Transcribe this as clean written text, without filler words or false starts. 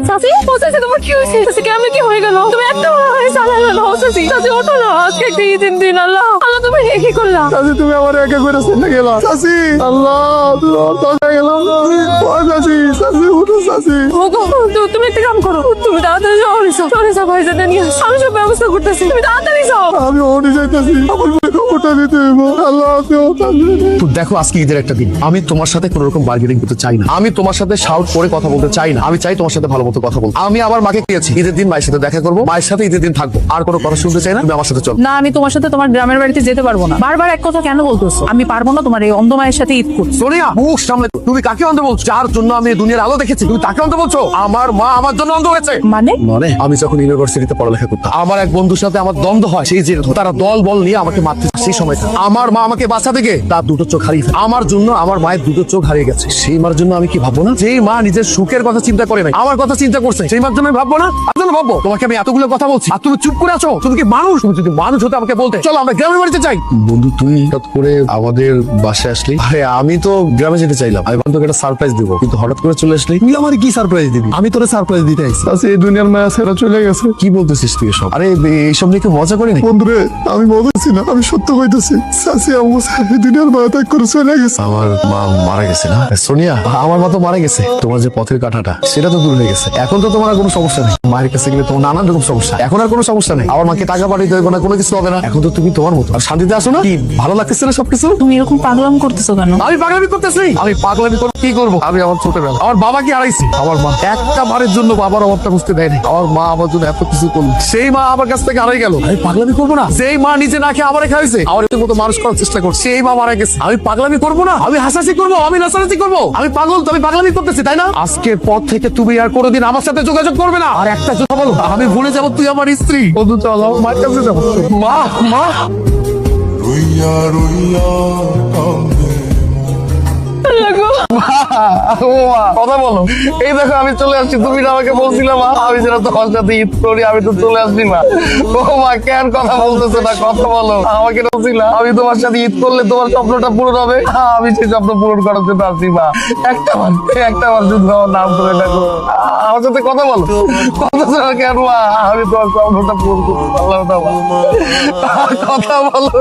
চাচি ও চাচি তোমার কি হয়েছে? চাচি কেমন কি হয়ে গেল? তুমি এত চালাই গেল চাচি। চাচি ওঠো না, আজকে একটা ঈদের দিন। আল্লাহ আল্লাহ তুমি কি করলা? চাচি তুমি আমার একা করে ছেড়ে গেলা। চাচি আল্লাহ তুমি গেলাম। ও চাচি, চাচি উঠো চাচি। ওগো, তুমি একটা কাম করো, তুমি তাড়াতাড়ি শহরে যাও ভাইজান নিয়ে আসো। আমি সব ব্যবস্থা করতেছি, তুমি তাড়াতাড়ি যাও। আমি ওঠে যাইতেছি, আমার মনে খবরটা দিতে হইব। আল্লাহ তো দেখো, আজকে ঈদের একটা দিন। আমি তোমার সাথে কোনো রকম বার্গেনিং করতে চাই না। আমি তোমার সাথে শাউট করে কথা বলতে চাই না। আমি চাই তোমার সাথে ভালো মতো কথা বলতে। আমি আমার মাকে পেয়েছি, ঈদের দিন মায়ের সাথে দেখা করবো, মায়ের সাথে ঈদের দিন থাকবো। আর কোনো কথা শুনতে চাই না, তুমি আমার সাথে চলো। না, আমি তোমার সাথে তোমার গ্রামের বাড়িতে যেতে পারবো না। বারবার এক কথা কেন বলতেছো? আমি পারবো না তোমার এই অন্ধ মায়ের সাথে ঈদ করতে। সোনিয়া, মুখ সামলে। তুমি কাকে অন্ধ বলছো? যার জন্য আমি এই দুনিয়ার আলো দেখেছি, তুমি তাকে অন্ধ বলছো? আমার মা আমার জন্য অন্ধ হয়েছে। মানে আমি যখন ইউনিভার্সিটিতে পড়ালেখা করতাম, আমার এক বন্ধুর সাথে আমার দ্বন্দ্ব হয়। সেই যে তারা দল বল নিয়ে আমাকে মারতে, সেই সময়টা আমার মা আমাকে বাঁচাতে গিয়ে তার দুটো চোখ হারিয়ে ফেলে। আমার জন্য আমার মায়ের দুটো চোখ হারিয়ে গেছে। সেই মার জন্য আমি কি ভাববো না? যেই মা নিজের সুখের কথা চিন্তা করে নাই, আমার কথা চিন্তা করছে, সেই মার জন্য আমি ভাববো না? আপনার ভাববো? তোমাকে আমি এতগুলো কথা বলছি আর তুমি চুপ করে আছো। তুমি কি মানুষ? তুমি যদি মানুষ হতে আমাকে বলতে, চলো আমরা গ্রামের বাড়িতে যাই। বন্ধু, তুই হঠাৎ করে আমাদের বাসায় আসলি। আরে আমি তো গ্রামে যেতে চাইলাম। আমি তোকে একটা সারপ্রাইজ দিব, কিন্তু হঠাৎ করে চলে আসলি। তুই আমার কি সারপ্রাইজ দিবি? আমি তোরে সারপ্রাইজ দিতে আইছি। আচ্ছা, এই দুনিয়ার মায়া ছেড়ে চলে গেছে। কি বলতেছিস তুই এসব? আরে এইসব নিয়ে কি মজা করি না বন্ধুরে? আমি বলতেছি না, আমি সত্য কইতেছি। চাচি আমার দুনিয়ার মায়া ত্যাগ করে চলে গেছে। আমার মা মারা গেছে না সোনিয়া? আমার মা তো মারা গেছে। তোমার যে পথের কাঁটাটা, সেটা তো দূর হয়ে গেছে। এখন তো তোমার আর কোনো সমস্যা নেই। মায়ের কাছে গেলে তোমার নানান রকম সমস্যা, এখন আর কোনো সমস্যা নেই। আমার মাকে টাকা পাঠাইতে হবে না, কোনো কিছু হবে না। এখন তো তুমি তোমার মতো আর শান্তিতে আসো না? কি ভালো লাগতেছে না সবকিছু? তুমি এরকম পাগলাম করতেছো কেন? আমি পাগলামি করতেছি? আমি পাগলামি করব কি করবো? আমি আমার ছোটবেলা আমার বাবাকে হারাইছি। আমার মা একটা বারের জন্য বাবার অভাবটা বুঝতে দেয় নাই। আমার মা আমার জন্য এত কিছু করলো, সেই মা আমার কাছ থেকে হারাই গেল। আমি পাগলামি করবো না? সেই মা নিজে না খেয়ে আমারে খাইছে, আমার মতো মানুষ করার চেষ্টা করছে, সেই মা মারা গেছে। আমি পাগলামি করবো না? আমি হাসাহাসি করবো? আমি নাচানাচি করবো? আমি পাগল তো? আমি পাগলামি করতেছি, তাই না? আজকের পর থেকে তুমি আর কোনোদিন আমার সাথে যোগাযোগ করবে না। আর একটা কথা বলো, আমি ভুলে যাবো তুই আমার স্ত্রী। বন্ধু চলো মায়ের কাছে যাবো। মা মা রইয়া রইয়া কান্দে কথা বলো। এই দেখো আমি চলে আসছি। তুমি না আমাকে বলছিলে মা আমি যেন তোমার সাথে ঈদ করি, আমি তো চলে আসছি না। ও মা, কেন কথা বলতেছো না? কথা বলো। আমাকে বলছিলা আমি তোমার সাথে ঈদ করলে তোমার স্বপ্নটা পূরণ হবে। আমি সেই স্বপ্ন পূরণ করার জন্য আসছি মা। একটা বার শুধু আমার নাম ধরে ডাকো, আমার সাথে কথা বলো। কথা শোনা কেন মা? আমি তোমার স্বপ্নটা পূরণ করতে পারলাম না মা। কথা বলো।